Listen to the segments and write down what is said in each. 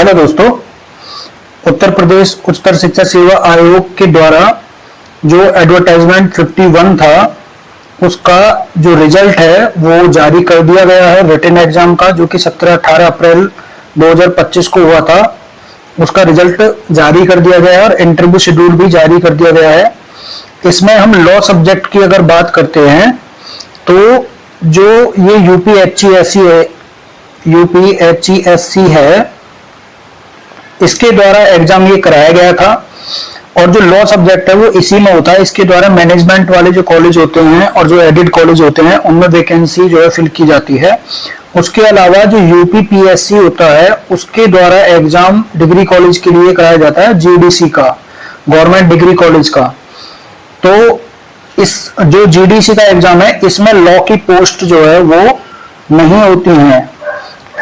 Hello दोस्तों, उत्तर प्रदेश उच्चतर शिक्षा सेवा आयोग के द्वारा जो एडवर्टाइजमेंट 51 था उसका जो रिजल्ट है वो जारी कर दिया गया है। रिटन एग्जाम का जो कि 17-18 अप्रैल 2025 को हुआ था, उसका रिजल्ट जारी कर दिया गया है और इंटरव्यू शेड्यूल भी जारी कर दिया गया है। इसमें हम लॉ सब्जेक्ट की अगर बात करते हैं तो जो ये यूपीएचईएससी है, इसके द्वारा एग्जाम ये कराया गया था और जो लॉ सब्जेक्ट है वो इसी में होता है। इसके द्वारा मैनेजमेंट वाले जो कॉलेज होते हैं और जो एडेड कॉलेज होते हैं उनमें वैकेंसी जो है फिल की जाती है। उसके अलावा जो यूपीपीएससी होता है उसके द्वारा एग्जाम डिग्री कॉलेज के लिए कराया जाता है, जीडीसी का, गवर्नमेंट डिग्री कॉलेज का। तो इस जो जीडीसी का एग्जाम है इसमें लॉ की पोस्ट जो है वो नहीं होती है,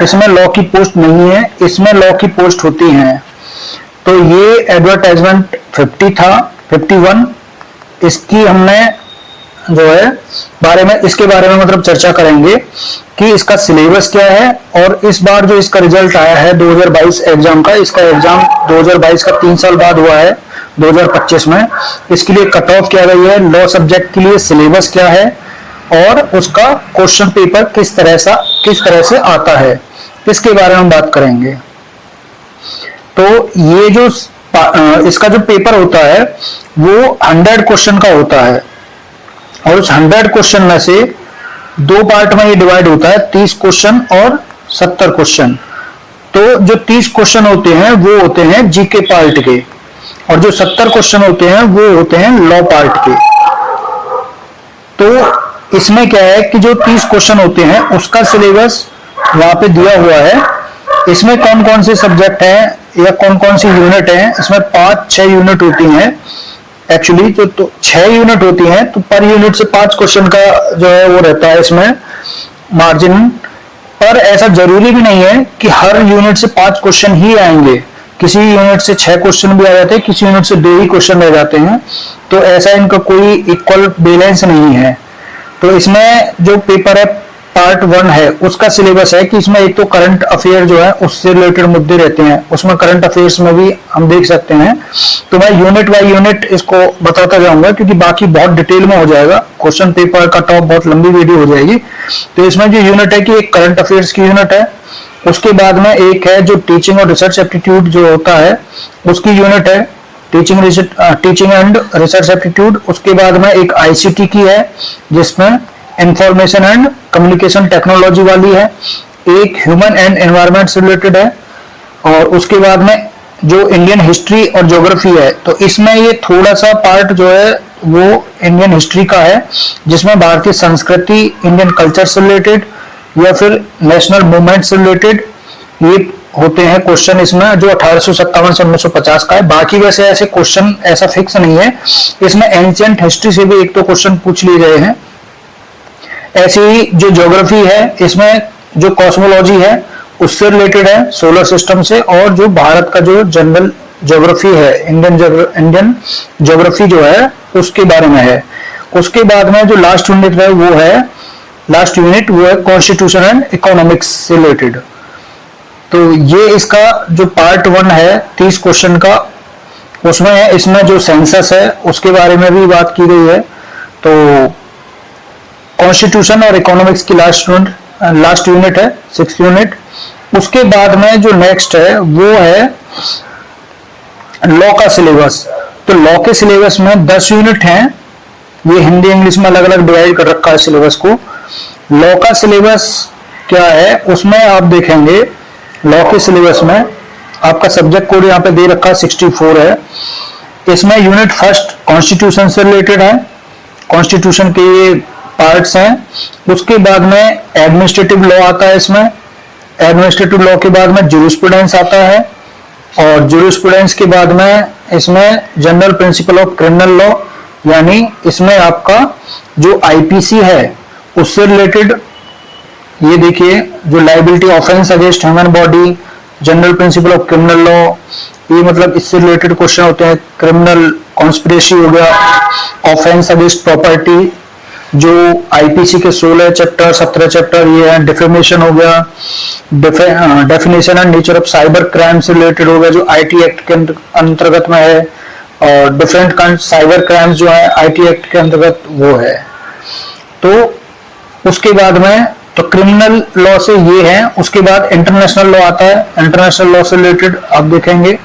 इसमें लॉ की पोस्ट नहीं है, इसमें लॉ की पोस्ट होती हैं। तो ये एडवर्टाइजमेंट 51 इसकी हमने जो है इसके बारे में मतलब चर्चा करेंगे कि इसका सिलेबस क्या है और इस बार जो इसका रिजल्ट आया है 2022 एग्जाम का, इसका एग्जाम 2022 का 3 साल बाद हुआ है 2025 में। इसके लिए कट ऑफ क्या गई है, लॉ सब्जेक्ट के लिए सिलेबस क्या है और उसका क्वेश्चन पेपर किस तरह से आता है, इसके बारे में बात करेंगे। तो ये जो इसका जो पेपर होता है वो 100 क्वेश्चन का होता है और उस 100 क्वेश्चन में से 2 पार्ट में ये डिवाइड होता है, 30 क्वेश्चन और 70 क्वेश्चन। तो जो 30 क्वेश्चन होते हैं वो होते हैं जीके पार्ट के और जो 70 क्वेश्चन होते हैं वो होते हैं लॉ पार्ट के। तो इसमें क्या है कि जो 30 क्वेश्चन होते हैं उसका सिलेबस वहां पे दिया हुआ है। इसमें कौन कौन से सब्जेक्ट हैं या कौन कौन सी यूनिट है, इसमें 5-6 यूनिट होती हैं एक्चुअली। तो 6 यूनिट होती हैं, तो पर यूनिट से 5 क्वेश्चन का जो है वो रहता है इसमें मार्जिन। पर ऐसा जरूरी भी नहीं है कि हर यूनिट से 5 क्वेश्चन ही आएंगे, किसी यूनिट से 6 क्वेश्चन भी आ जाते हैं, किसी यूनिट से 2 ही क्वेश्चन रह जाते हैं। तो ऐसा इनका कोई इक्वल बैलेंस नहीं है। तो इसमें जो पेपर है पार्ट 1 है उसका सिलेबस है कि इसमें एक तो करंट अफेयर जो है उससे रिलेटेड मुद्दे रहते हैं, उसमें करंट अफेयर्स में भी हम देख सकते हैं। तो मैं यूनिट बाय यूनिट इसको बताता जाऊंगा क्योंकि बाकी बहुत डिटेल में हो जाएगा, क्वेश्चन पेपर का टॉप बहुत लंबी वीडियो हो जाएगी। तो इसमें जो यूनिट है कि एक करंट अफेयर्स की यूनिट है, उसके बाद में एक है जो टीचिंग और रिसर्च एप्टीट्यूड जो होता है उसकी यूनिट है, टीचिंग एंड रिसर्च एप्टीट्यूड। उसके बाद में एक आईसीटी की है जिसमें इंफॉर्मेशन एंड कम्युनिकेशन टेक्नोलॉजी वाली है, एक ह्यूमन एंड एनवायरनमेंट से रिलेटेड है और उसके बाद में जो इंडियन हिस्ट्री और ज्योग्राफी है। तो इसमें ये थोड़ा सा पार्ट जो है वो इंडियन हिस्ट्री का है जिसमें भारतीय संस्कृति, इंडियन कल्चर से रिलेटेड या फिर नेशनल मूवमेंट से रिलेटेड ये होते हैं क्वेश्चन इसमें, जो 1857 से 1950 का है। बाकी वैसे ऐसे क्वेश्चन ऐसा फिक्स नहीं है, इसमें एंशिएंट हिस्ट्री से भी एक तो क्वेश्चन पूछ लिए गए हैं। ऐसी ही जो ज्योग्राफी है इसमें जो कॉस्मोलॉजी है उससे रिलेटेड है, सोलर सिस्टम से, और जो भारत का जो जनरल ज्योग्राफी है, इंडियन ज्योग्राफी जो है उसके बारे में है। उसके बाद में जो लास्ट यूनिट है कॉन्स्टिट्यूशन एंड इकोनॉमिक्स से रिलेटेड। तो ये इसका जो पार्ट 1 है 30 क्वेश्चन का, उसमें है इसमें जो सेंसस है उसके बारे में भी बात की गई है। तो कॉन्स्टिट्यूशन और इकोनॉमिक्स की लास्ट यूनिट है 6th यूनिट। उसके बाद में जो नेक्स्ट है वो है लॉ का सिलेबस। तो लॉ के सिलेबस में 10 यूनिट हैं, ये हिंदी इंग्लिश में अलग अलग डिवाइड कर रखा है सिलेबस को। लॉ का सिलेबस क्या है उसमें आप देखेंगे, लॉ के सिलेबस में आपका सब्जेक्ट कोड यहाँ पे दे रखा है 64 है। इसमें यूनिट फर्स्ट कॉन्स्टिट्यूशन से रिलेटेड है, कॉन्स्टिट्यूशन के ये पार्ट्स हैं। उसके बाद में एडमिनिस्ट्रेटिव लॉ आता है, इसमें एडमिनिस्ट्रेटिव लॉ के बाद में ज्यूरिस्प्रूडेंस आता है और ज्यूरिस्प्रूडेंस के बाद में इसमें general principle of criminal law, यानी इसमें आपका जो आईपीसी है उससे रिलेटेड ये देखिए, जो liability offence against human body, general principle of criminal law, ये मतलब इससे रिलेटेड क्वेश्चन होते हैं। क्रिमिनल कॉन्स्पिरेसी हो गया, ऑफेंस अगेंस्ट प्रॉपर्टी, जो आईपीसी के 16 चैप्टर 17 चैप्टर ये है। डिफेमेशन हो गया, definition and nature of cyber crime से रिलेटेड हो गया जो आईटी एक्ट के अंतर्गत में है, और डिफरेंट साइबर क्राइम्स जो है आईटी एक्ट के अंतर्गत वो है। तो उसके बाद में तो क्रिमिनल लॉ से ये है। उसके बाद इंटरनेशनल लॉ आता है। इंटरनेशनल लॉ से रिलेटेड आप देखेंगे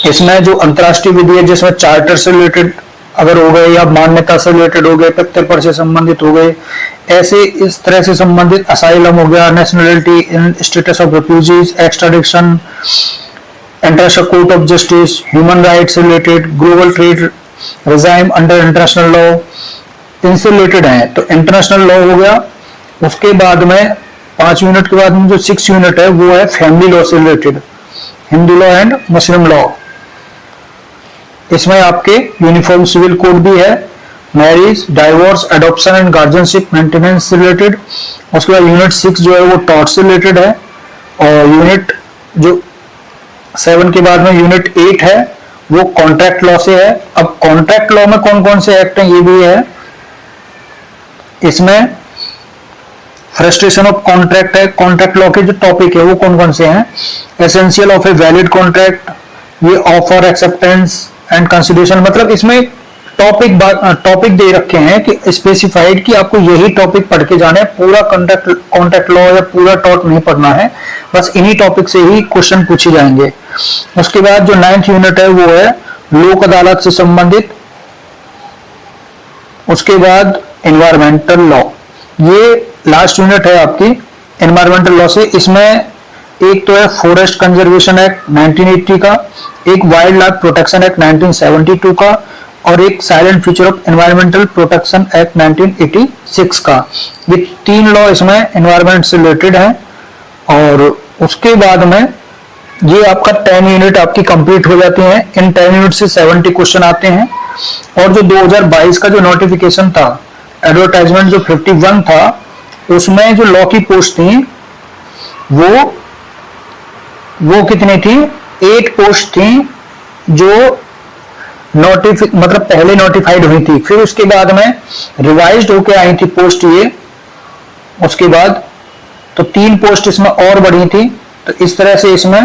इसमें जो अंतर्राष्ट्रीय विधि है जिसमें चार्टर से रिलेटेड अगर हो गए या मान्यता से रिलेटेड हो गए, प्रत्यर्पण से संबंधित हो गए, ऐसे इस तरह से संबंधित असाइलम हो गया, nationality, status of refugees, extradition, international court of justice, human rights से related, global trade regime under international law, इनसे रिलेटेड है। तो इंटरनेशनल लॉ हो गया। उसके बाद में 5 यूनिट के बाद में जो 6 यूनिट है वो है फैमिली लॉ से related, Hindu law and Muslim law. इसमें आपके यूनिफॉर्म सिविल कोड भी है, marriage, divorce, adoption and guardianship maintenance से रिलेटेड। उसके बाद यूनिट 6 जो है वो टॉर्ट से रिलेटेड है, और यूनिट जो 7 के बाद में यूनिट 8 है वो कॉन्ट्रैक्ट लॉ से है। अब कॉन्ट्रैक्ट लॉ में कौन कौन से एक्ट हैं ये भी है। इसमें फ्रस्ट्रेशन ऑफ कॉन्ट्रैक्ट है। कॉन्ट्रैक्ट लॉ के जो टॉपिक है वो कौन कौन से हैं, essential of a valid contract, ये ऑफर, एक्सेप्टेंस एंड कंसिडरेशन। मतलब इसमें टॉपिक दे रखे हैं कि स्पेसिफाइड कि आपको यही टॉपिक पढ़ के जाना है, पूरा कॉन्ट्रैक्ट लॉ या पूरा टॉट नहीं पढ़ना है, बस इन्हीं टॉपिक से ही क्वेश्चन पूछे जाएंगे। उसके बाद जो 9th यूनिट है वो है लोक अदालत से संबंधित। उसके बाद एनवायरमेंटल लॉ, ये लास्ट यूनिट है आपकी एनवायरमेंटल लॉ से। इसमें एक तो है फॉरेस्ट कंजर्वेशन एक्ट 1980 का, एक वाइल्ड लाइफ प्रोटेक्शन एक्ट 1972 का, और एक silent feature of environmental protection act 1986 का। ये 3 लॉ इसमें एनवायरमेंट से रिलेटेड है। और उसके बाद में ये आपका 10 यूनिट आपकी कंप्लीट हो जाती हैं। इन 10 यूनिट से 70 क्वेश्चन आते हैं। और जो 2022 का जो नोटिफिकेशन था, एडवर्टाइजमेंट जो 51 था, उसमें जो लॉ की पोस्ट थी वो कितनी थी, 8 पोस्ट थी जो मतलब पहले नोटिफाइड हुई थी, फिर उसके बाद में रिवाइज्ड होके आई थी पोस्ट ये। उसके बाद तो 3 पोस्ट इसमें और बढ़ी थी। तो इस तरह से इसमें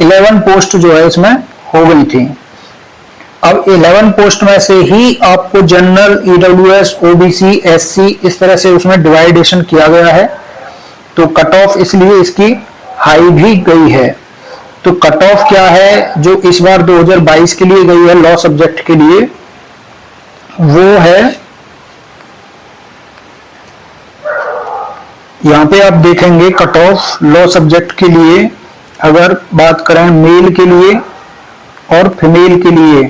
11 पोस्ट जो है इसमें हो गई थी। अब 11 पोस्ट में से ही आपको जनरल, ईडब्ल्यूएस, ओबीसी, एससी इस तरह से उसमें डिवाइडेशन किया गया है। तो कट ऑफ इसलिए इसकी हाई भी गई है। तो कट ऑफ क्या है जो इस बार 2022 के लिए गई है लॉ सब्जेक्ट के लिए, वो है यहां पे आप देखेंगे कट ऑफ लॉ सब्जेक्ट के लिए। अगर बात करें मेल के लिए और फीमेल के लिए,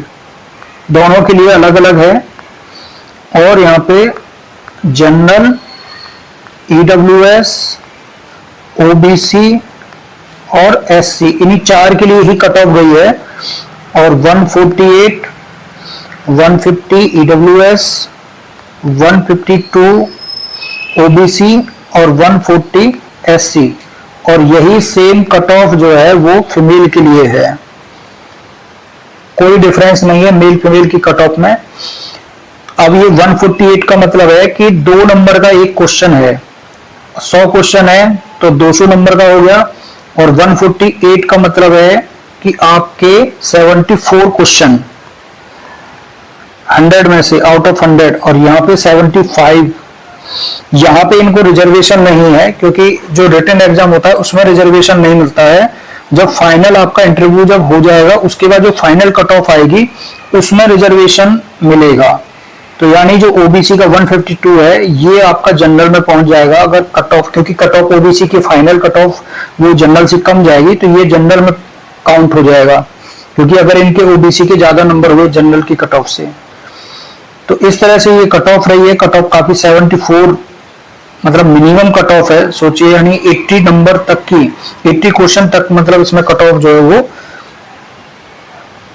दोनों के लिए अलग अलग है। और यहां पे जनरल, ईडब्ल्यूएस, ओबीसी और एससी, इन्हीं 4 के लिए ही कट ऑफ गई है। और 148, 150 ईडब्ल्यूएस, 152 ओबीसी और 140 एससी। और यही सेम कट ऑफ जो है वो फीमेल के लिए है, कोई डिफरेंस नहीं है मेल फीमेल की कट ऑफ में। अब ये 148 का मतलब है कि 2 नंबर का एक क्वेश्चन है, 100 क्वेश्चन है तो 200 नंबर का हो गया। और 148 का मतलब है कि आपके 74 क्वेश्चन 100 में से, आउट ऑफ 100, और यहाँ पे 75। यहाँ पे इनको रिजर्वेशन नहीं है क्योंकि जो रिटन एग्जाम होता है उसमें रिजर्वेशन नहीं मिलता है। जब फाइनल आपका इंटरव्यू जब हो जाएगा उसके बाद जो फाइनल कट ऑफ आएगी उसमें रिजर्वेशन मिलेगा। तो यानी जो ओबीसी का 152 है ये आपका जनरल में पहुंच जाएगा अगर कट ऑफ, क्योंकि कट ऑफ ओबीसी की फाइनल कट ऑफ वो जनरल से कम जाएगी तो ये जनरल में काउंट हो जाएगा, क्योंकि अगर इनके ओबीसी के ज्यादा नंबर हुए जनरल की कट ऑफ से। तो इस तरह से ये कट ऑफ रही है। कट ऑफ काफी 74 मतलब मिनिमम कट ऑफ है, सोचिए यानी 80 नंबर तक की, 80 क्वेश्चन तक मतलब इसमें कट ऑफ जो है वो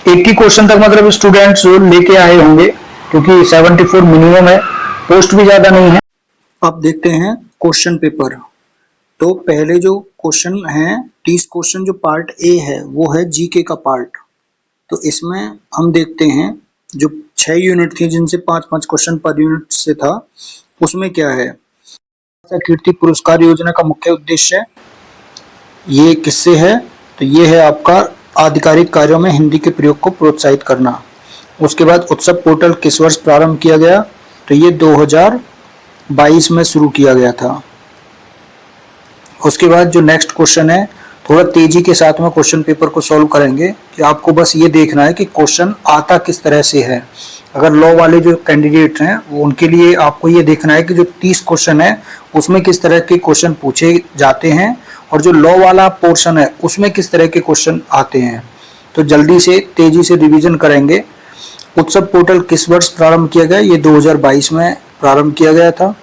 80 क्वेश्चन तक मतलब स्टूडेंट्स लेके आए होंगे, क्योंकि 74 मिनिमम है, पोस्ट भी ज्यादा नहीं है। अब देखते हैं क्वेश्चन पेपर। तो पहले जो क्वेश्चन है 30 क्वेश्चन जो पार्ट ए है वो है जीके का पार्ट। तो इसमें हम देखते हैं जो 6 यूनिट थी जिनसे 5-5 क्वेश्चन पर यूनिट से था, उसमें क्या है? कीर्ति पुरस्कार योजना का मुख्य उद्देश्य ये किससे है? तो ये है आपका आधिकारिक कार्यों में हिंदी के प्रयोग को प्रोत्साहित करना। उसके बाद उत्सव पोर्टल किस वर्ष प्रारंभ किया गया? तो ये 2022 में शुरू किया गया था। उसके बाद जो नेक्स्ट क्वेश्चन है, थोड़ा तेजी के साथ में क्वेश्चन पेपर को सॉल्व करेंगे कि आपको बस ये देखना है कि क्वेश्चन आता किस तरह से है। अगर लॉ वाले जो कैंडिडेट हैं वो उनके लिए आपको ये देखना है कि जो 30 क्वेश्चन है उसमें किस तरह के क्वेश्चन पूछे जाते हैं और जो लॉ वाला पोर्शन है उसमें किस तरह के क्वेश्चन आते हैं। तो जल्दी से तेजी से रिवीजन करेंगे। उत्सव पोर्टल किस वर्ष प्रारंभ किया गया? ये 2022 में प्रारंभ किया गया था।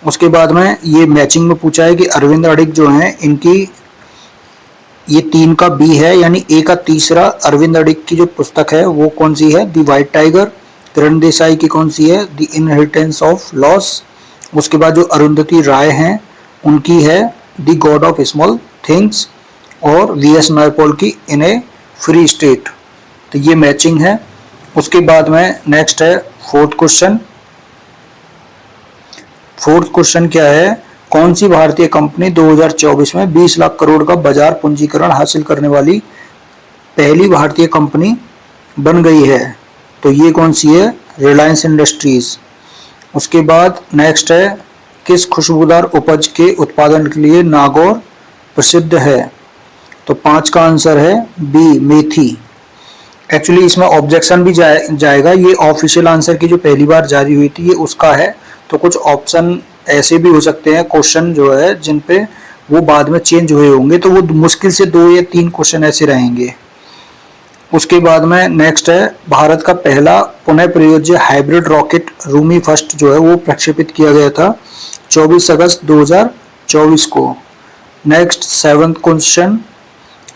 उसके बाद में ये मैचिंग में पूछा है कि अरविंद अडिग जो हैं इनकी ये 3 का बी है, यानी ए का तीसरा अरविंद अडिग की जो पुस्तक है वो कौन सी है? दी व्हाइट टाइगर। किरण देसाई की कौन सी है? दी इनहेरिटेंस ऑफ लॉस। उसके बाद जो अरुंधति राय हैं उनकी है दी गॉड ऑफ स्मॉल थिंग्स, और वी.एस. नायपॉल की इन ए फ्री स्टेट। तो ये मैचिंग है। उसके बाद में नेक्स्ट है फोर्थ क्वेश्चन। फोर्थ क्वेश्चन क्या है? कौन सी भारतीय कंपनी 2024 में 20 लाख करोड़ का बाजार पूंजीकरण हासिल करने वाली पहली भारतीय कंपनी बन गई है? तो ये कौन सी है? रिलायंस इंडस्ट्रीज। उसके बाद नेक्स्ट है किस खुशबूदार उपज के उत्पादन के लिए नागौर प्रसिद्ध है? तो 5 का आंसर है बी, मेथी। एक्चुअली इसमें ऑब्जेक्शन भी जाएगा। ये ऑफिशियल आंसर की जो पहली बार जारी हुई थी ये उसका है, तो कुछ ऑप्शन ऐसे भी हो सकते हैं क्वेश्चन जो है जिन पे वो बाद में चेंज हुए होंगे, तो वो मुश्किल से 2 या 3 क्वेश्चन ऐसे रहेंगे। उसके बाद में नेक्स्ट है भारत का पहला पुनः प्रयोज्य हाइब्रिड रॉकेट रूमी फर्स्ट जो है वो प्रक्षेपित किया गया था 24 अगस्त 2024 को। नेक्स्ट 7th क्वेश्चन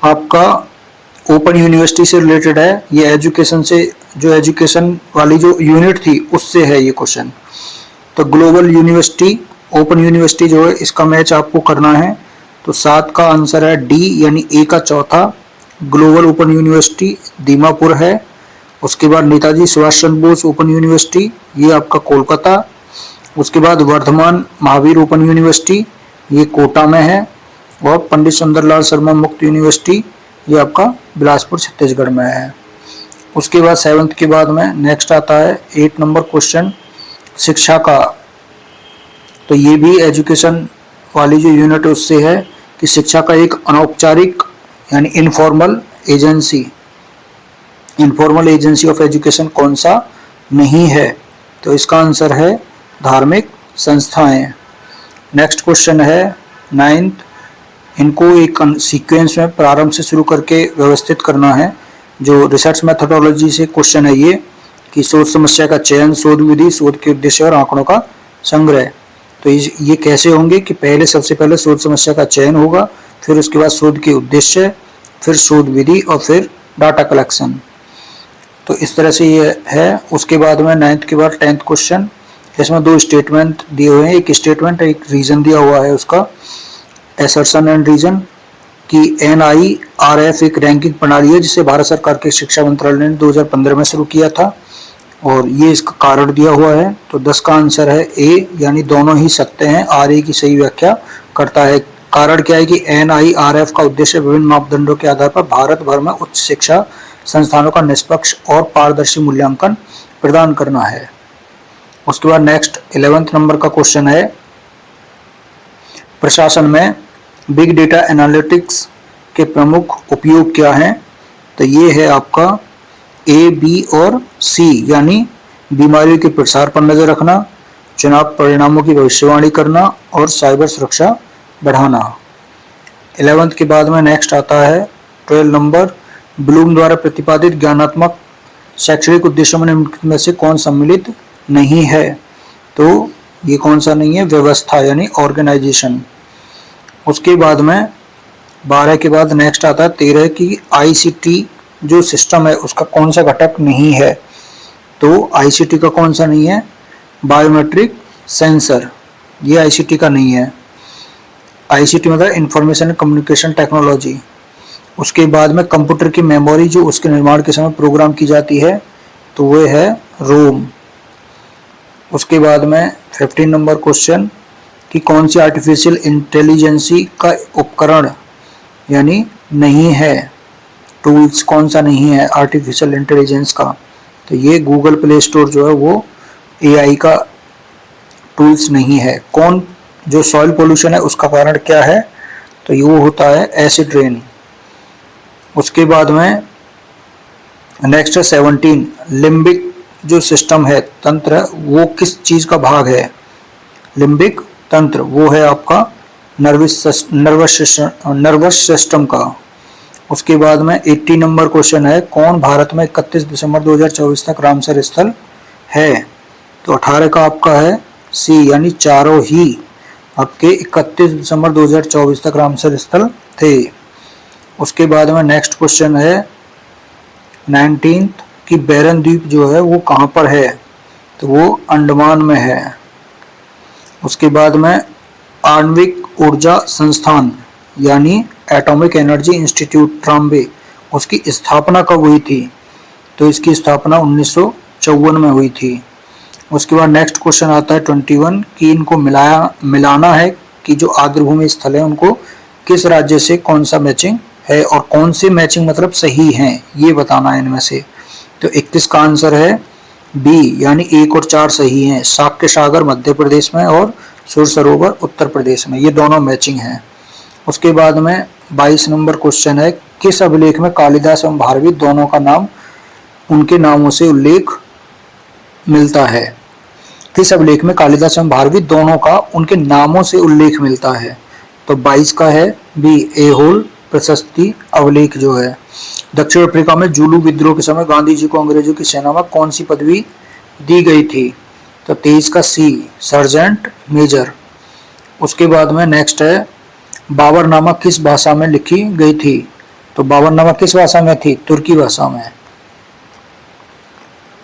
आपका ओपन यूनिवर्सिटी से रिलेटेड है। ये एजुकेशन से, जो एजुकेशन वाली जो यूनिट थी उससे है ये क्वेश्चन। तो ग्लोबल यूनिवर्सिटी, ओपन यूनिवर्सिटी जो है इसका मैच आपको करना है। तो 7 का आंसर है डी, यानी ए का चौथा। ग्लोबल ओपन यूनिवर्सिटी दीमापुर है। उसके बाद नेताजी सुभाष चंद्र बोस ओपन यूनिवर्सिटी, ये आपका कोलकाता। उसके बाद वर्धमान महावीर ओपन यूनिवर्सिटी, ये कोटा में है। और पंडित सुंदरलाल शर्मा मुक्त यूनिवर्सिटी, ये आपका बिलासपुर छत्तीसगढ़ में है। उसके बाद 7th के बाद में नेक्स्ट आता है 8 नंबर क्वेश्चन शिक्षा का। तो ये भी एजुकेशन वाली जो यूनिट है उससे है कि शिक्षा का एक अनौपचारिक यानी इनफॉर्मल एजेंसी ऑफ एजुकेशन कौन सा नहीं है? तो इसका आंसर है धार्मिक संस्थाएं। नेक्स्ट क्वेश्चन है 9th। इनको एक सीक्वेंस में प्रारंभ से शुरू करके व्यवस्थित करना है। जो रिसर्च मेथोडोलॉजी से क्वेश्चन है ये कि शोध समस्या का चयन, शोध विधि, शोध के उद्देश्य और आंकड़ों का संग्रह। तो ये कैसे होंगे कि पहले सबसे पहले शोध समस्या का चयन होगा, फिर उसके बाद शोध के उद्देश्य, फिर शोध विधि और फिर डाटा कलेक्शन। तो इस तरह से ये है। उसके बाद में 9th के बाद 10th क्वेश्चन, इसमें 2 स्टेटमेंट दिए हुए हैं। एक स्टेटमेंट, एक रीजन दिया हुआ है उसका। एसर्शन एंड रीजन कि NIRF एक रैंकिंग प्रणाली है जिसे भारत सरकार के शिक्षा मंत्रालय ने 2015 में शुरू किया था, और ये इसका कारण दिया हुआ है। तो 10 का आंसर है ए, यानी दोनों ही सत्य हैं। RA की सही व्याख्या करता है। कारण क्या है कि NIRF का उद्देश्य विभिन्न मापदंडों के आधार पर भारत भर में उच्च शिक्षा संस्थानों का निष्पक्ष और पारदर्शी मूल्यांकन प्रदान करना है। उसके बाद नेक्स्ट 11th नंबर का क्वेश्चन है प्रशासन में बिग डेटा एनालिटिक्स के प्रमुख उपयोग क्या हैं? तो ये है आपका A, B और C, यानी बीमारियों के प्रसार पर नजर रखना, चुनाव परिणामों की भविष्यवाणी करना और साइबर सुरक्षा बढ़ाना। 11th के बाद में नेक्स्ट आता है 12 नंबर। ब्लूम द्वारा प्रतिपादित ज्ञानात्मक शैक्षणिक उद्देश्यों में निम्नलिखित में से कौन सम्मिलित नहीं है? तो ये कौन सा नहीं है? व्यवस्था यानी ऑर्गेनाइजेशन। उसके बाद में 12 के बाद नेक्स्ट आता है 13 की ICT जो सिस्टम है उसका कौन सा घटक नहीं है? तो ICT का कौन सा नहीं है? बायोमेट्रिक सेंसर, ये ICT का नहीं है। ICT मतलब इंफॉर्मेशन एंड कम्युनिकेशन टेक्नोलॉजी। उसके बाद में कंप्यूटर की मेमोरी जो उसके निर्माण के समय प्रोग्राम की जाती है, तो वो है रोम। उसके बाद में 15 नंबर क्वेश्चन कि कौन सी आर्टिफिशियल इंटेलिजेंसी का उपकरण यानी नहीं है, टूल्स कौन सा नहीं है आर्टिफिशियल इंटेलिजेंस का, तो ये गूगल प्ले स्टोर जो है वो एआई का टूल्स नहीं है। कौन जो सॉइल पोल्यूशन है उसका कारण क्या है, तो ये वो होता है एसिड रेन। उसके बाद में नेक्स्ट है 17 लिम्बिक जो सिस्टम है तंत्र वो किस चीज का भाग है, लिम्बिक तंत्र वो है आपका नर्वस सिस्टम का। उसके बाद में 80 नंबर क्वेश्चन है कौन भारत में 31 दिसंबर 2024 तक रामसर स्थल है, तो 18 का आपका है सी यानी चारों ही आपके 31 दिसंबर 2024 तक रामसर स्थल थे। उसके बाद में नेक्स्ट क्वेश्चन है 19 कि बैरन द्वीप जो है वो कहाँ पर है, तो वो अंडमान में है। उसके बाद में आणविक ऊर्जा संस्थान यानी एटॉमिक एनर्जी इंस्टीट्यूट ट्राम्बे उसकी स्थापना कब हुई थी, तो इसकी स्थापना 1954 में हुई थी। उसके बाद नेक्स्ट क्वेश्चन आता है 21 कि इनको मिलाना है कि जो आर्द्रभूमि स्थल है उनको किस राज्य से कौन सा मैचिंग है और कौन से मैचिंग मतलब सही हैं ये बताना है इनमें से। तो 31 का आंसर है बी यानी 1 और 4 सही हैं, साक्य सागर मध्य प्रदेश में और सुर सरोवर उत्तर प्रदेश में, ये दोनों मैचिंग हैं। उसके बाद में 22 नंबर क्वेश्चन है किस अभिलेख में कालिदास एवं भारवी दोनों का नाम उनके नामों से उल्लेख मिलता है, किस अभिलेख में कालिदास एवं भारवी दोनों का उनके नामों से उल्लेख मिलता है, तो 22 का है बी ऐहोल प्रशस्ति अभिलेख जो है। दक्षिण अफ्रीका में जुलू विद्रोह के समय गांधी जी को अंग्रेजों की सेना में कौन सी पदवी दी गई थी, तो 23 का सी सर्जेंट मेजर। उसके बाद में नेक्स्ट है बाबरनामा किस भाषा में लिखी गई थी, तो बाबरनामा किस भाषा में थी, तुर्की भाषा में।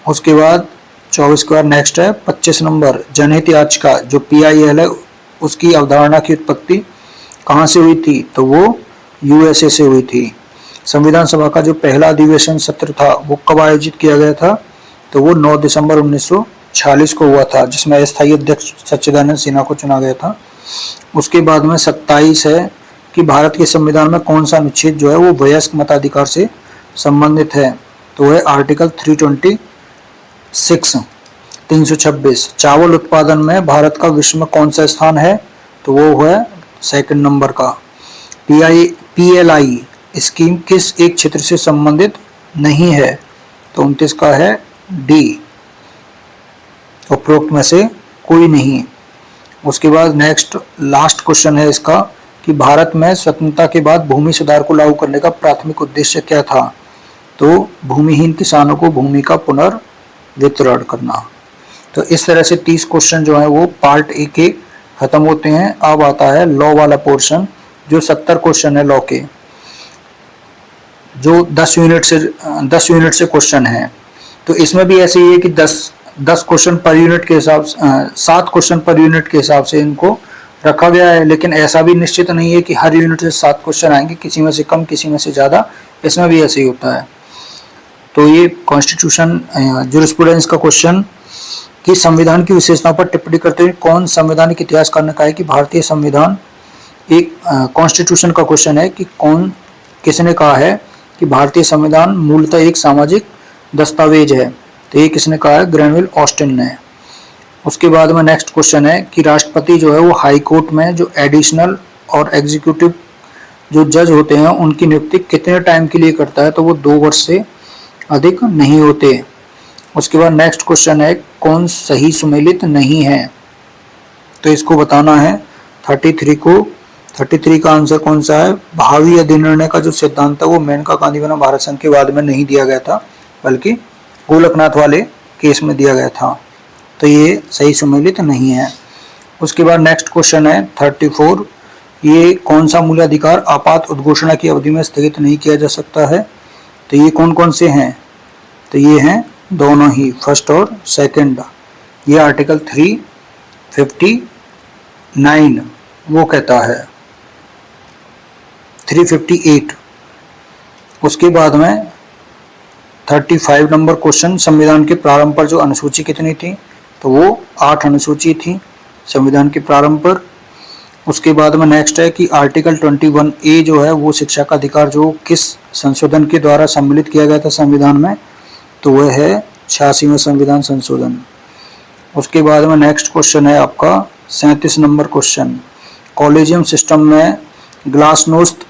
उसके बाद 24 के बाद नेक्स्ट है 25 नंबर जनहित याचिका जो PIL है उसकी अवधारणा की उत्पत्ति कहाँ से हुई थी, तो वो USA से हुई थी। संविधान सभा का जो पहला अधिवेशन सत्र था वो कब आयोजित किया गया था, तो वो 9 दिसंबर 1946 को हुआ था जिसमें अस्थायी अध्यक्ष सच्चिदानंद सिन्हा को चुना गया था। उसके बाद में 27 है कि भारत के संविधान में कौन सा अनुच्छेद जो है वो वयस्क मताधिकार से संबंधित है, तो वह आर्टिकल 326। चावल उत्पादन में भारत का विश्व में कौन सा स्थान है, तो वो है 2nd नंबर का। PLI स्कीम किस एक क्षेत्र से संबंधित नहीं है, तो 29 का है डी उपरोक्त में से कोई नहीं। उसके बाद नेक्स्ट लास्ट क्वेश्चन है इसका कि भारत में स्वतंत्रता के बाद भूमि सुधार को लागू करने का प्राथमिक उद्देश्य क्या था, तो भूमिहीन किसानों को भूमि का पुनर्वितरण करना। तो इस तरह से 30 क्वेश्चन जो है वो पार्ट ए के खत्म होते हैं। अब आता है लॉ वाला पोर्शन जो 70 क्वेश्चन है लॉ के, जो 10 यूनिट से क्वेश्चन है। तो इसमें भी ऐसे ही है कि 10 क्वेश्चन पर यूनिट के हिसाब से 7 क्वेश्चन पर यूनिट के हिसाब से इनको रखा गया है, लेकिन ऐसा भी निश्चित नहीं है कि हर यूनिट से 7 क्वेश्चन आएंगे, किसी में से कम किसी में से ज़्यादा, इसमें भी ऐसे ही होता है। तो ये कॉन्स्टिट्यूशन ज्यूरिस्प्रूडेंस का क्वेश्चन कि संविधान की विशेषताओं पर टिप्पणी करते हुए कौन संवैधानिक इतिहासकार ने कहा है कि भारतीय संविधान एक कॉन्स्टिट्यूशन का क्वेश्चन है कि किसने कहा है कि भारतीय संविधान मूलतः एक सामाजिक दस्तावेज है, तो ये किसने कहा है, ग्रैनविल ऑस्टिन ने। उसके बाद में नेक्स्ट क्वेश्चन है कि राष्ट्रपति जो है वो हाई कोर्ट में जो एडिशनल और एग्जीक्यूटिव जो जज होते हैं उनकी नियुक्ति कितने टाइम के लिए करता है, तो वो 2 वर्ष से अधिक नहीं होते। उसके बाद नेक्स्ट क्वेश्चन है कौन सही सुमेलित नहीं है, तो इसको बताना है 33 को। 33 का आंसर कौन सा है, भावी अधिनिर्णय का जो सिद्धांत था वो मेनका गांधी बना भारत संघ के बाद में नहीं दिया गया था बल्कि गोलकनाथ वाले केस में दिया गया था, तो ये सही सुमेलित नहीं है। उसके बाद नेक्स्ट क्वेश्चन है 34, ये कौन सा मूलाधिकार आपात उद्घोषणा की अवधि में स्थगित नहीं किया जा सकता है, तो ये कौन कौन से हैं, तो ये हैं दोनों ही, फर्स्ट और सेकंड। ये आर्टिकल 359 वो कहता है 358। उसके बाद में 35 नंबर क्वेश्चन, संविधान के प्रारंभ पर जो अनुसूची कितनी थी, तो वो 8 अनुसूची थी संविधान के प्रारंभ पर। उसके बाद में नेक्स्ट है कि आर्टिकल 21A जो है वो शिक्षा का अधिकार जो किस संशोधन के द्वारा सम्मिलित किया गया था संविधान में, तो वह है 86वां संविधान संशोधन। उसके बाद में नेक्स्ट क्वेश्चन है आपका 37 नंबर क्वेश्चन, कॉलेजियम सिस्टम में ग्लासनोस्ट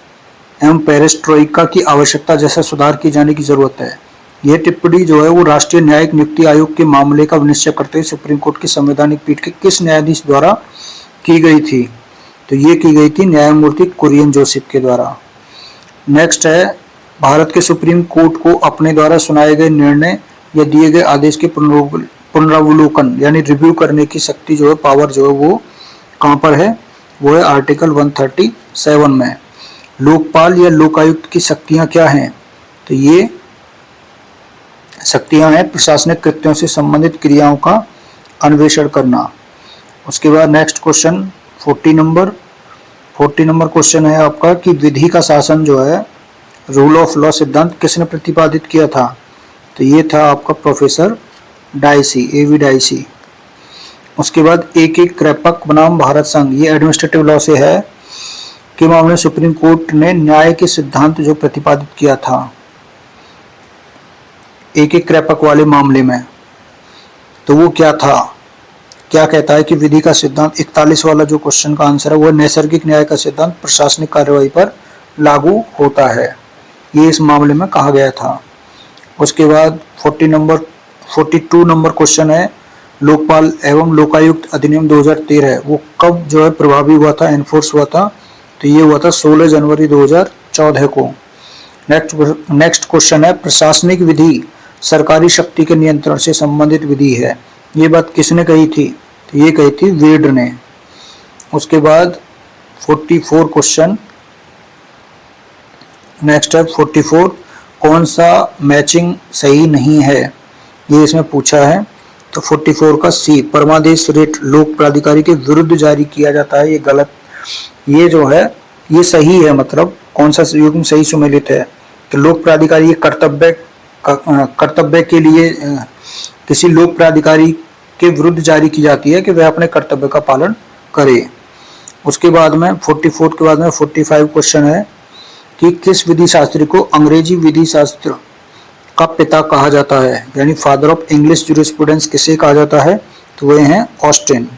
एवं पेरेस्ट्रोइका की आवश्यकता जैसा सुधार किए जाने की जरूरत है। यह टिप्पणी जो है वो राष्ट्रीय न्यायिक नियुक्ति आयोग के मामले का निश्चय करते हुए सुप्रीम कोर्ट की संवैधानिक पीठ के किस न्यायाधीश द्वारा की गई थी, तो ये की गई थी न्यायमूर्ति कुरियन जोसेफ के द्वारा। नेक्स्ट है भारत के सुप्रीम कोर्ट को अपने द्वारा सुनाए गए निर्णय या दिए गए आदेश के पुनरावलोकन यानी रिव्यू करने की शक्ति जो है, पावर जो है वो कहाँ पर है, वो है आर्टिकल 137 में। लोकपाल या लोकायुक्त की शक्तियां क्या हैं, तो ये शक्तियां हैं प्रशासनिक कृत्यों से संबंधित क्रियाओं का अन्वेषण करना। उसके बाद नेक्स्ट क्वेश्चन 40 नंबर क्वेश्चन है आपका कि विधि का शासन जो है, रूल ऑफ लॉ सिद्धांत किसने प्रतिपादित किया था, तो ये था आपका प्रोफेसर डाइसी, एवी डाइसी। उसके बाद एक कृपक बनाम भारत संघ, ये एडमिनिस्ट्रेटिव लॉ से है के मामले में सुप्रीम कोर्ट ने न्याय के सिद्धांत जो प्रतिपादित किया था एक कृपक वाले मामले में, तो वो क्या था, क्या कहता है कि विधि का सिद्धांत 41 वाला जो क्वेश्चन का आंसर है वो नैसर्गिक न्याय का सिद्धांत प्रशासनिक कार्यवाही पर लागू होता है, ये इस मामले में कहा गया था। उसके बाद 42 नंबर क्वेश्चन है लोकपाल एवं लोकायुक्त अधिनियम 2013 वो कब जो है प्रभावी हुआ था, एनफोर्स हुआ था, तो ये हुआ था 16 जनवरी 2014 को। नेक्स्ट क्वेश्चन है प्रशासनिक विधि सरकारी शक्ति के नियंत्रण से संबंधित विधि है, ये बात किसने कही थी, तो ये कही थी वेड ने। उसके बाद 44 क्वेश्चन, नेक्स्ट है 44, कौन सा मैचिंग सही नहीं है, ये इसमें पूछा है, तो 44 का सी, परमादेश रेट लोक प्राधिकारी के विरुद्ध जारी किया जाता है, ये गलत, ये जो है ये सही है, मतलब कौन सा युग्म सही सुमेलित है, तो लोक प्राधिकारी ये कर्तव्य के लिए किसी लोक प्राधिकारी के विरुद्ध जारी की जाती है कि वह अपने कर्तव्य का पालन करे। उसके बाद में 44 के बाद में 45 क्वेश्चन है कि किस विधि शास्त्री को अंग्रेजी विधि शास्त्र का पिता कहा जाता है, यानी फादर ऑफ इंग्लिश जूरिस्प्रूडेंस किसे कहा जाता है, तो वे हैं ऑस्टिन।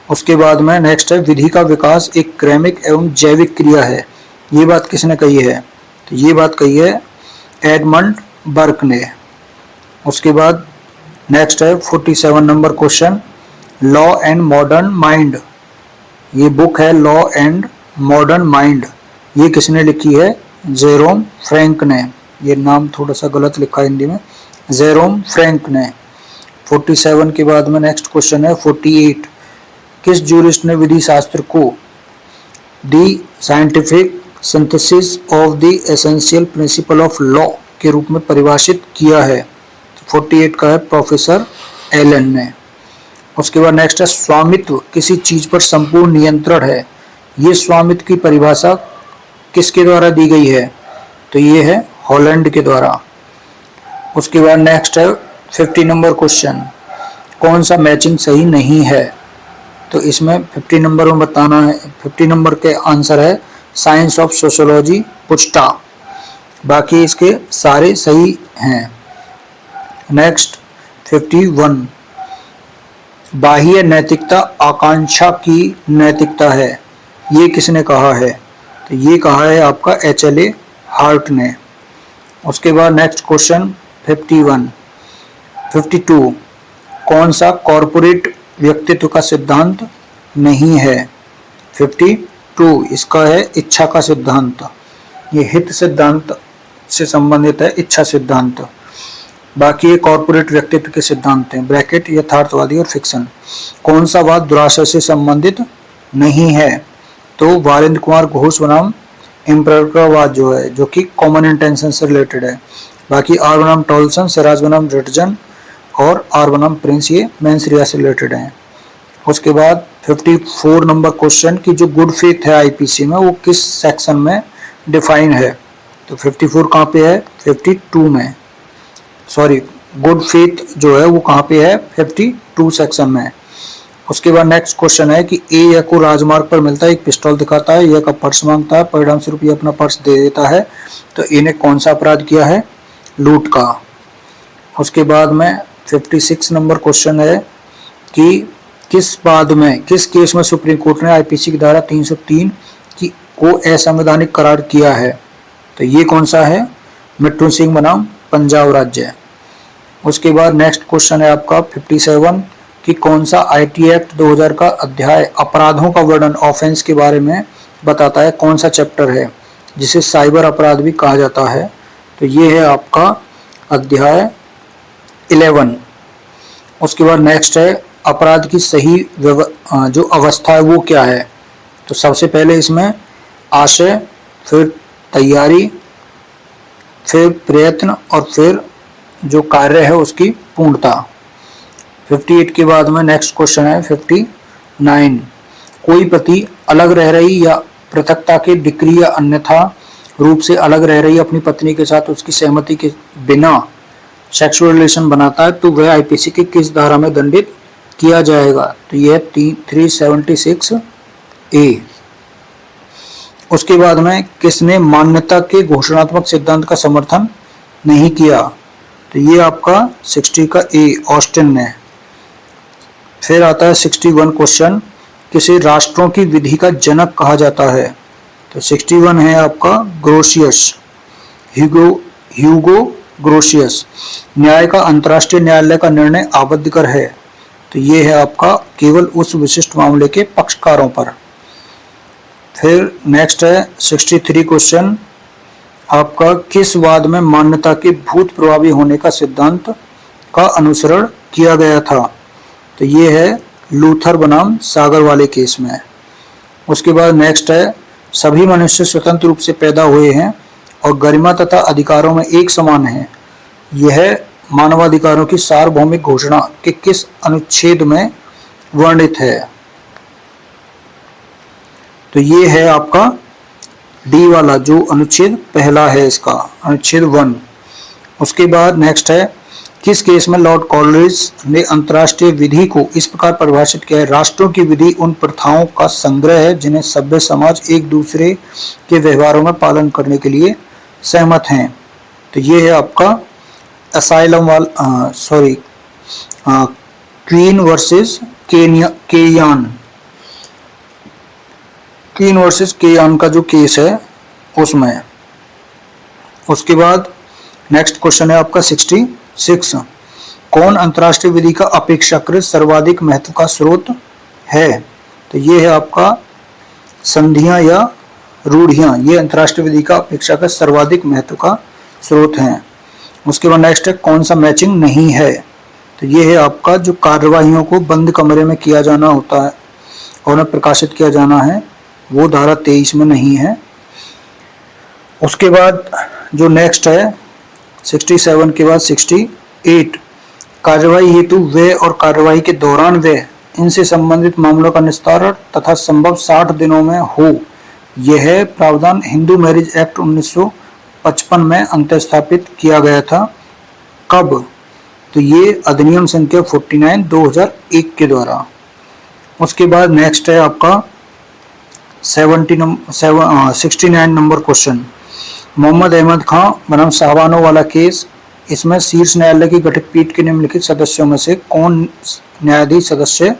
उसके बाद में नेक्स्ट है विधि का विकास एक क्रमिक एवं जैविक क्रिया है, ये बात किसने कही है, तो ये बात कही है एडमंड बर्क ने। उसके बाद नेक्स्ट है 47 number question, law and modern mind, ये बुक है लॉ एंड मॉडर्न माइंड, ये किसने लिखी है, जेरोम फ्रैंक ने, ये नाम थोड़ा सा गलत लिखा है हिंदी में, जेरोम फ्रैंक ने। 47 के बाद में नेक्स्ट क्वेश्चन है 48, किस जूरिस्ट ने विधि शास्त्र को दी scientific synthesis of the essential principle of law के रूप में परिभाषित किया है, 48 का है प्रोफेसर एलन ने। उसके बाद नेक्स्ट है स्वामित्व किसी चीज पर संपूर्ण नियंत्रण है, ये स्वामित्व की परिभाषा किसके द्वारा दी गई है, तो ये है हॉलैंड के द्वारा। उसके बाद नेक्स्ट है 50 नंबर क्वेश्चन, कौन सा मैचिंग सही नहीं है, तो इसमें 50 नंबर में बताना है, 50 नंबर के आंसर है साइंस ऑफ सोशियोलॉजी पुष्टा, बाकी इसके सारे सही हैं। नेक्स्ट 51, बाह्य नैतिकता आकांक्षा की नैतिकता है, ये किसने कहा है, तो ये कहा है आपका HLA हार्ट ने। उसके बाद नेक्स्ट क्वेश्चन 52, कौन सा कॉर्पोरेट व्यक्तित्व का सिद्धांत नहीं है, 52 इसका है इच्छा का सिद्धांत, ये हित सिद्धांत से संबंधित है, इच्छा सिद्धांत, बाकी ये कॉर्पोरेट व्यक्तित्व के सिद्धांत हैं, ब्रैकेट यथार्थवादी और फिक्शन। कौन सा वाद दुराशय से संबंधित नहीं है, तो वारेंद्र कुमार घोष बनाम एम्परर का वाद जो है, जो कि कॉमन इंटेंशन से रिलेटेड है, बाकी आर बनाम टॉलसन, सिराज बनाम रिटजन और आर बनाम प्रिंस ये मेंस रिया से रिलेटेड हैं। उसके बाद 54 नंबर क्वेश्चन की जो गुड फेथ है आईपीसी में वो किस सेक्शन में डिफाइन है, तो 54 कहाँ पे है, 52 में। सॉरी गुड फेथ जो है वो कहाँ पे है, 52 सेक्शन में। उसके बाद नेक्स्ट क्वेश्चन है कि ए या को राजमार्ग पर मिलता है, एक पिस्टल दिखाता है, ए का पर्स मांगता है, परिणाम स्वरूप ये अपना पर्स दे देता है, तो ए ने कौन सा अपराध किया है, लूट का। उसके बाद में 56 नंबर क्वेश्चन है कि किस केस में सुप्रीम कोर्ट ने आईपीसी की धारा 303 को असंवैधानिक करार किया है, तो ये कौन सा है, मिट्टू सिंह बनाम पंजाब राज्य। उसके बाद नेक्स्ट क्वेश्चन है आपका 57 कि कौन सा आईटी एक्ट 2000 का अध्याय अपराधों का वर्णन ऑफेंस के बारे में बताता है, कौन सा चैप्टर है जिसे साइबर अपराध भी कहा जाता है, तो ये है आपका अध्याय 11। उसके बाद नेक्स्ट है अपराध की सही जो अवस्था है वो क्या है, तो सबसे पहले इसमें आशय, फिर तैयारी, फिर प्रयत्न और फिर जो कार्य है उसकी पूर्णता। 58 के बाद में नेक्स्ट क्वेश्चन है 59, कोई पति अलग रह रही या पृथकता के डिग्री या अन्यथा रूप से अलग रह रही अपनी पत्नी के साथ उसकी सहमति के बिना सेक्सुअल रिलेशन बनाता है, तो वह आईपीसी की किस धारा में दंडित किया जाएगा, तो यह 376 ए। उसके बाद में किसने मान्यता के घोषणात्मक सिद्धांत का समर्थन नहीं किया, तो ये आपका 60 का ए, ऑस्टिन ने। फिर आता है 61 क्वेश्चन, किसे राष्ट्रों की विधि का जनक कहा जाता है, तो 61 है आपका ग्रोशियस, ह्यूगो ग्रोशियस। न्याय का अंतर्राष्ट्रीय न्यायालय का निर्णय आबद्धकर है, तो ये है आपका केवल उस विशिष्ट मामले के पक्षकारों पर। फिर नेक्स्ट है 63 क्वेश्चन आपका, किस वाद में मान्यता के भूत प्रभावी होने का सिद्धांत का अनुसरण किया गया था, तो ये है लूथर बनाम सागर वाले केस में। उसके बाद नेक्स्ट है सभी मनुष्य स्वतंत्र रूप से पैदा हुए हैं और गरिमा तथा अधिकारों में एक समान हैं, यह मानवाधिकारों की सार्वभौमिक घोषणा के किस अनुच्छेद में वर्णित है, तो ये है आपका डी वाला जो अनुच्छेद पहला है, इसका अनुच्छेद 1। उसके बाद नेक्स्ट है किस केस में लॉर्ड कॉलरिज ने अंतर्राष्ट्रीय विधि को इस प्रकार परिभाषित किया है, राष्ट्रों की विधि उन प्रथाओं का संग्रह है जिन्हें सभ्य समाज एक दूसरे के व्यवहारों में पालन करने के लिए सहमत हैं, तो ये है आपका असाइलम वाला क्वीन वर्सेस केयान का जो केस है उसमें। उसके बाद नेक्स्ट क्वेश्चन है आपका 66, कौन अंतर्राष्ट्रीय विधि का अपेक्षाकृत सर्वाधिक महत्व का स्रोत है, तो ये है आपका संधियां या रूढ़ियां, ये अंतर्राष्ट्रीय विधि का अपेक्षाकृत सर्वाधिक महत्व का स्रोत हैं। उसके बाद नेक्स्ट है कौन सा मैचिंग नहीं है, तो ये है आपका जो कार्यवाहियों को बंद कमरे में किया जाना होता है और उन्हें प्रकाशित किया जाना है, वो धारा 23 में नहीं है। उसके बाद जो नेक्स्ट है 67 के बाद 68, कार्यवाही हेतु व्यय और कार्यवाही के दौरान व्यय इनसे संबंधित मामलों का निस्तारण तथा संभव 60 दिनों में हो, यह प्रावधान हिंदू मैरिज एक्ट 1955 में अंतःस्थापित किया गया था। कब, तो ये अधिनियम संख्या 49 2001 के द्वारा। उसके बाद नेक्स्ट है आपका 69 नंबर क्वेश्चन, मोहम्मद अहमद खां बनाम साहबानो वाला केस, इसमें शीर्ष न्यायालय की गठित पीठ के निम्नलिखित सदस्यों में से कौन न्यायाधीश सदस्य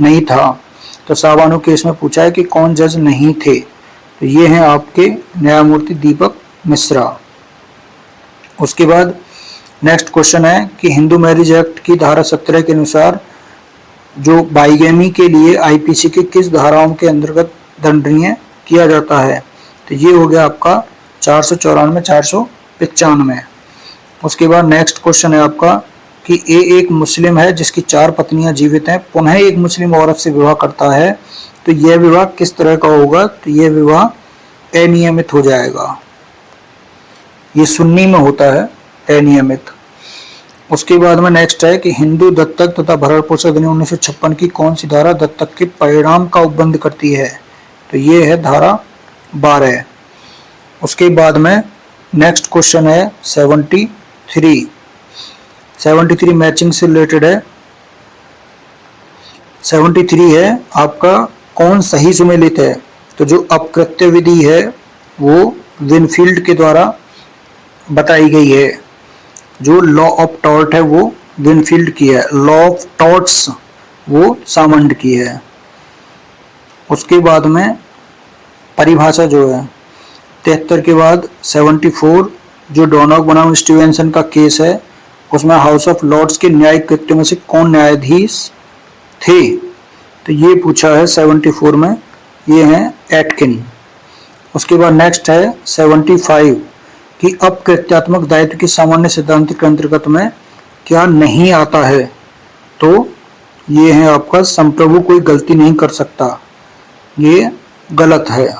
नहीं था, तो साहबानो केस में पूछा है कि कौन जज नहीं थे, तो ये हैं आपके न्यायमूर्ति दीपक मिश्रा। उसके बाद नेक्स्ट क्वेश्चन है कि हिंदू मैरिज एक्ट की धारा 17 के अनुसार जो बाइगेमी के लिए आईपीसी के किस धाराओं के अंतर्गत दंडनीय किया जाता है, तो ये हो गया आपका 494 495। उसके बाद नेक्स्ट क्वेश्चन है आपका कि ए एक मुस्लिम है जिसकी 4 पत्नियां जीवित हैं, पुनः एक मुस्लिम औरत से विवाह करता है, तो यह विवाह किस तरह का होगा, तो यह विवाह अनियमित हो जाएगा, ये सुन्नी में होता है अनियमित। उसके बाद में नेक्स्ट है कि हिंदू दत्तक तथा भरण पोषण अधिनियम 1956 की कौन सी धारा दत्तक के परिणाम का उपबंध करती है, तो ये है धारा 12। उसके बाद में नेक्स्ट क्वेश्चन है 73 73 मैचिंग से रिलेटेड है। 73 है आपका कौन सही सुमेलित है। तो जो अपकृत्य विधि है वो विनफील्ड के द्वारा बताई गई है। जो लॉ ऑफ टॉर्ट है वो विनफील्ड की है। लॉ ऑफ टॉर्ट्स वो सामंड की है। उसके बाद में परिभाषा जो है 73 के बाद 74 जो डोनॉग बनाम स्टीवेंसन का केस है उसमें हाउस ऑफ लॉर्ड्स के न्यायिक कृत्यों में से कौन न्यायाधीश थे। तो ये पूछा है 74 में, ये है एटकिन। उसके बाद नेक्स्ट है 75 कि अपकृत्यात्मक दायित्व की सामान्य सिद्धांत के अंतर्गत में क्या नहीं आता है। तो ये है आपका संप्रभु कोई गलती नहीं कर सकता, ये गलत है।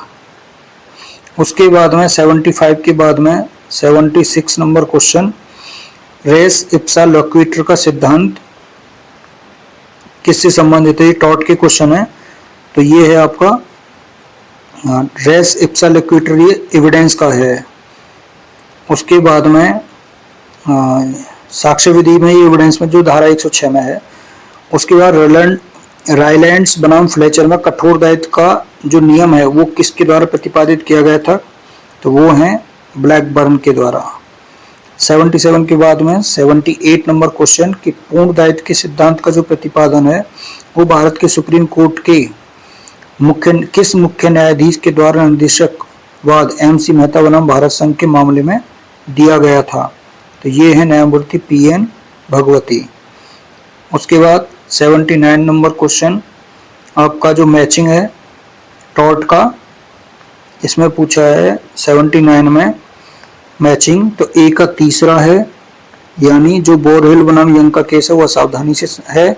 उसके बाद में 75 के बाद में 76 नंबर क्वेश्चन, रेस इप्सा लोक्विटर का सिद्धांत किससे संबंधित है। टॉर्ट के क्वेश्चन है। तो ये है आपका रेस इप्सा लोक्विटर, ये एविडेंस का है। उसके बाद में साक्ष्य विधि में ये एविडेंस में जो धारा 106 में है। उसके बाद राइलैंड्स बनाम फ्लेचर में कठोर दायित्व का जो नियम है वो किसके द्वारा प्रतिपादित किया गया था। तो वो है ब्लैकबर्न के द्वारा। 77 के बाद में 78 नंबर क्वेश्चन कि पूर्ण दायित्व के सिद्धांत का जो प्रतिपादन है वो भारत के सुप्रीम कोर्ट के किस मुख्य न्यायाधीश के द्वारा निर्देशक वाद MC मेहता बनाम भारत संघ के मामले में दिया गया था। तो ये है न्यायमूर्ति PN भगवती। उसके बाद 79 नंबर क्वेश्चन आपका जो मैचिंग है टॉर्ट का, इसमें पूछा है 79 में मैचिंग। तो A का तीसरा है, यानी जो बोरहिल बनाम यंग का केस है वो असावधानी से है।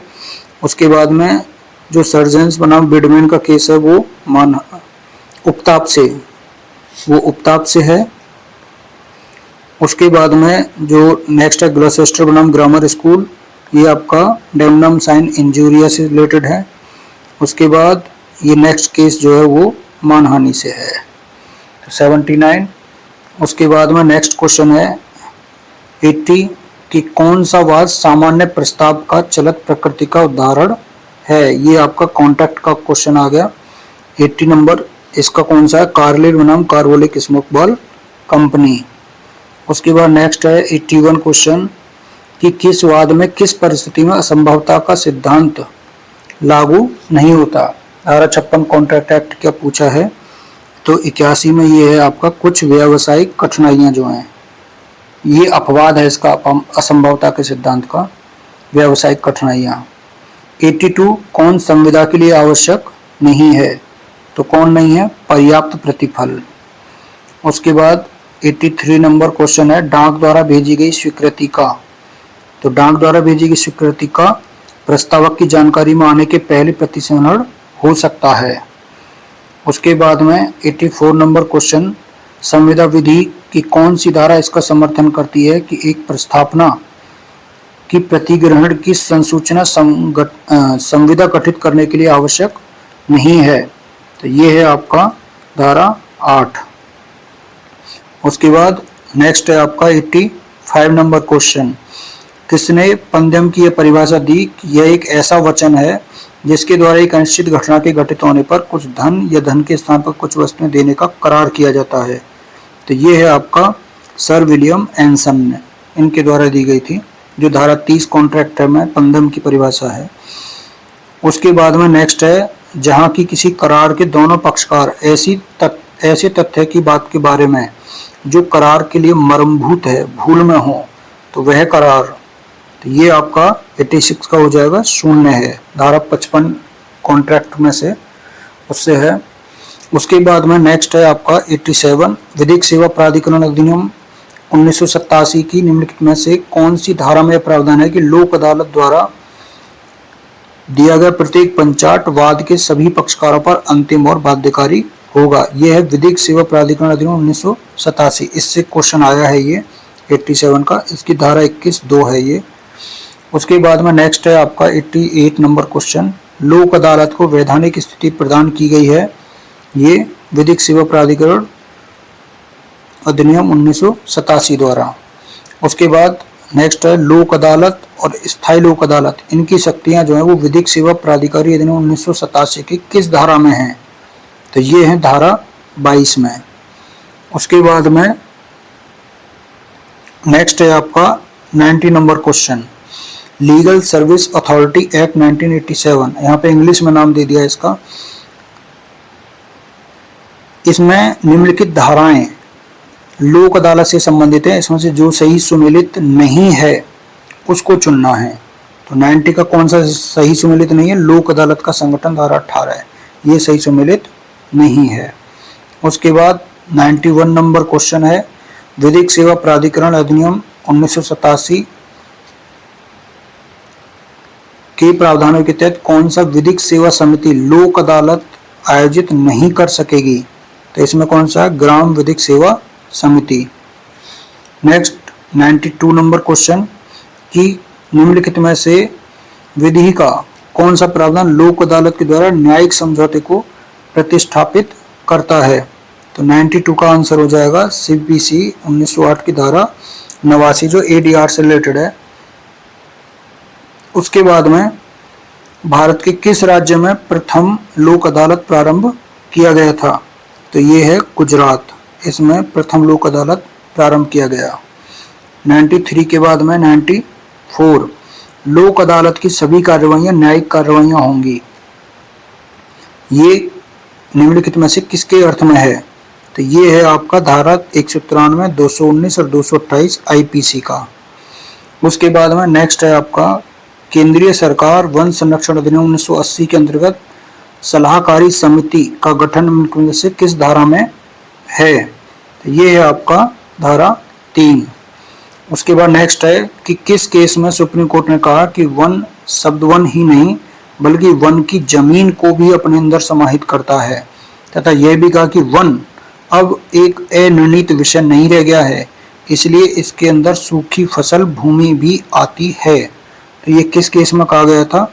उसके बाद में जो सर्जेंस बनाम बिडमैन का केस है वो उपताप से है। उसके बाद में जो नेक्स्ट है ग्लॉसेस्टर बनाम ग्रामर स्कूल, ये आपका डेमनम साइन इंजूरिया से रिलेटेड है। उसके बाद ये नेक्स्ट केस जो है वो मानहानि से है। तो 79। उसके बाद में नेक्स्ट क्वेश्चन है 80 कि कौन सा वाद सामान्य प्रस्ताव का चलत प्रकृति का उदाहरण है। ये आपका कॉन्ट्रैक्ट का क्वेश्चन आ गया 80 नंबर। इसका कौन सा है, कार्लिल बनाम कार्बोलिक स्मोक बॉल कंपनी। उसके बाद नेक्स्ट है 81 क्वेश्चन कि किस वाद में किस परिस्थिति में असंभवता का सिद्धांत लागू नहीं होता। धारा 56 कॉन्ट्रैक्ट एक्ट क्या पूछा है। तो 81 में ये है आपका कुछ व्यावसायिक कठिनाइयां जो हैं, ये अपवाद है इसका असंभवता के सिद्धांत का, व्यावसायिक कठिनाइयां। 82 कौन संविदा के लिए आवश्यक नहीं है। तो कौन नहीं है, पर्याप्त प्रतिफल। उसके बाद 83 नंबर क्वेश्चन है डाक द्वारा भेजी गई स्वीकृति का। तो डाक द्वारा भेजी गई स्वीकृति का प्रस्तावक की जानकारी में आने के पहले प्रतिसंहरण हो सकता है। उसके बाद में 84 नंबर क्वेश्चन, संविदा विधि की कौन सी धारा इसका समर्थन करती है कि एक प्रस्थापना की प्रतिग्रहण की संसूचना संविदा गठित करने के लिए आवश्यक नहीं है। तो ये है आपका धारा 8। उसके बाद नेक्स्ट है आपका 85 नंबर क्वेश्चन, किसने पंद्यम की यह परिभाषा दी कि यह एक ऐसा वचन है जिसके द्वारा एक अनिश्चित घटना के घटित होने पर कुछ धन या धन के स्थान पर कुछ वस्तुएं देने का करार किया जाता है। तो ये है आपका सर विलियम एंसन ने, इनके द्वारा दी गई थी, जो धारा 30 कॉन्ट्रैक्ट में पंद्यम की परिभाषा है। उसके बाद में नेक्स्ट है जहां की किसी करार के दोनों पक्षकार ऐसे तथ्य की बात के बारे में जो करार के लिए मर्मभूत है भूल में हो तो वह करार। तो ये आपका 86 का हो जाएगा, शून्य है, धारा 55 कॉन्ट्रैक्ट में से उससे है। उसके बाद में नेक्स्ट है आपका 87 विधिक सेवा प्राधिकरण अधिनियम 1987 की निम्नलिखित में से कौन सी धारा में प्रावधान है कि लोक अदालत द्वारा दिया गया प्रत्येक पंचाट वाद के सभी पक्षकारों पर अंतिम और बाध्यकारी होगा। यह है विधिक सेवा प्राधिकरण अधिनियम 1987, इससे क्वेश्चन आया है ये 87 का, इसकी धारा 21(2) है ये। उसके बाद में नेक्स्ट है आपका 88 नंबर क्वेश्चन, लोक अदालत को वैधानिक स्थिति प्रदान की गई है, ये विधिक सेवा प्राधिकरण अधिनियम 1987 द्वारा। उसके बाद नेक्स्ट है लोक अदालत और स्थायी लोक अदालत, इनकी शक्तियां जो है वो विधिक सेवा प्राधिकारी अधिनियम 1987 की किस धारा में है? तो ये है धारा 22 में। उसके बाद में नेक्स्ट है आपका 90 number question, legal service authority act 1987, यहाँ पे इंग्लिश में नाम दे दिया इसका। इसमें निम्नलिखित धाराएं लोक अदालत से संबंधित है, इसमें से जो सही सुमेलित नहीं है उसको चुनना है। तो 90 का कौन सा सही सुमेलित नहीं है? लोक अदालत का संगठन धारा 18 है, ये सही सुमेलित नहीं है। उसके बाद 91 नंबर क्वेश्चन है, विधिक सेवा प्राधिकरण अधिनियम 1987 के प्रावधानों के तहत कौन सा विधिक सेवा समिति लोक अदालत आयोजित नहीं कर सकेगी? तो इसमें कौन सा है? ग्राम विधिक सेवा समिति। नेक्स्ट 92 नंबर क्वेश्चन कि निम्नलिखित में से विधि का कौन सा प्रावधान लोक अदालत के द्वारा न्यायिक समझौते को प्रतिष्ठापित करता है? तो 92 का आंसर हो जाएगा सीपीसी 1908 की धारा 89 जो एडीआर से रिलेटेड है। उसके बाद में भारत के किस राज्य में प्रथम लोक अदालत प्रारंभ किया गया था? तो ये है गुजरात, इसमें प्रथम लोक अदालत प्रारंभ किया गया। 93 के बाद में 94, लोक अदालत की सभी कार्रवाइयां न्यायिक कार्रवाइयां होंगी, ये निम्नलिखित में से किसके अर्थ में है? तो ये है आपका धारा 193, 219 और 228 आईपीसी का। उसके बाद में नेक्स्ट है आपका केंद्रीय सरकार वन संरक्षण अधिनियम 1980 के अंतर्गत सलाहकारी समिति का गठन निम्नलिखित में से किस धारा में है? तो ये है आपका धारा 3। उसके बाद नेक्स्ट है कि किस केस में सुप्रीम कोर्ट ने कहा कि वन शब्द वन ही नहीं बल्कि वन की जमीन को भी अपने अंदर समाहित करता है, तथा यह भी कहा कि वन अब एक अनिर्णीत विषय नहीं रह गया है, इसलिए इसके अंदर सूखी फसल भूमि भी आती है। तो ये किस केस में कहा गया था?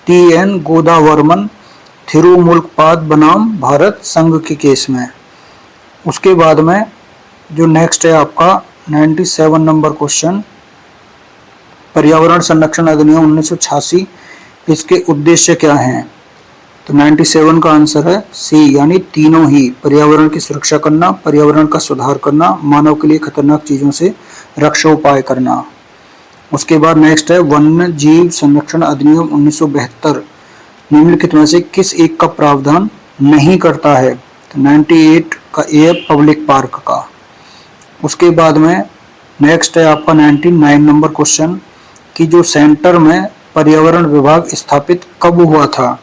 टी.एन. गोदावर्मन थिरुमुल्कपाद बनाम भारत संघ के केस में। उसके बाद में जो नेक्स्ट है आपका 97 नंबर क्वेश्चन, पर्यावरण संरक्षण अधिनियम 1986, इसके उद्देश्य क्या हैं? तो 97 का आंसर है सी, यानी तीनों ही, पर्यावरण की सुरक्षा करना, पर्यावरण का सुधार करना, मानव के लिए खतरनाक चीजों से रक्षा उपाय करना। उसके बाद नेक्स्ट है वन्य जीव संरक्षण अधिनियम 1972, निम्नलिखित में से किस एक का प्रावधान नहीं करता है? तो 98 का ए पब्लिक पार्क का। उसके बाद में नेक्स्ट है आपका 99 नंबर क्वेश्चन कि जो सेंटर में पर्यावरण विभाग स्थापित कब हुआ था?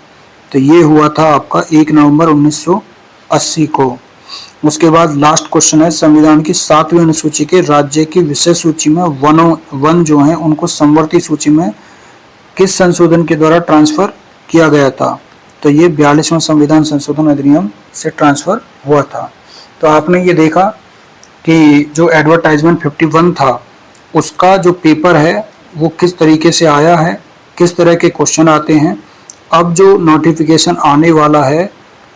तो ये हुआ था आपका 1 नवंबर 1980 को। उसके बाद लास्ट क्वेश्चन है संविधान की 7वीं अनुसूची के राज्य की विषय सूची में वन जो हैं उनको संवर्ती सूची में किस संशोधन के द्वारा ट्रांसफर किया गया था? तो ये 42वां संविधान संशोधन अधिनियम से ट्रांसफर हुआ था। तो आपने ये देखा कि जो एडवर्टाइजमेंट 51 था उसका जो पेपर है वो किस तरीके से आया है, किस तरह के क्वेश्चन आते हैं। अब जो नोटिफिकेशन आने वाला है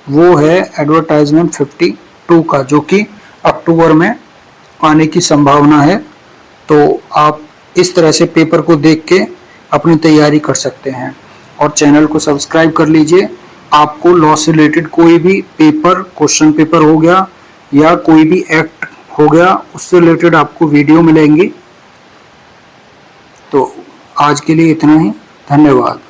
वो है एडवर्टाइजमेंट 52 का, जो कि अक्टूबर में आने की संभावना है। तो आप इस तरह से पेपर को देख के अपनी तैयारी कर सकते हैं और चैनल को सब्सक्राइब कर लीजिए। आपको लॉ से रिलेटेड कोई भी पेपर, क्वेश्चन पेपर हो गया या कोई भी एक्ट हो गया, उससे रिलेटेड आपको वीडियो मिलेंगी। तो आज के लिए इतना ही, धन्यवाद।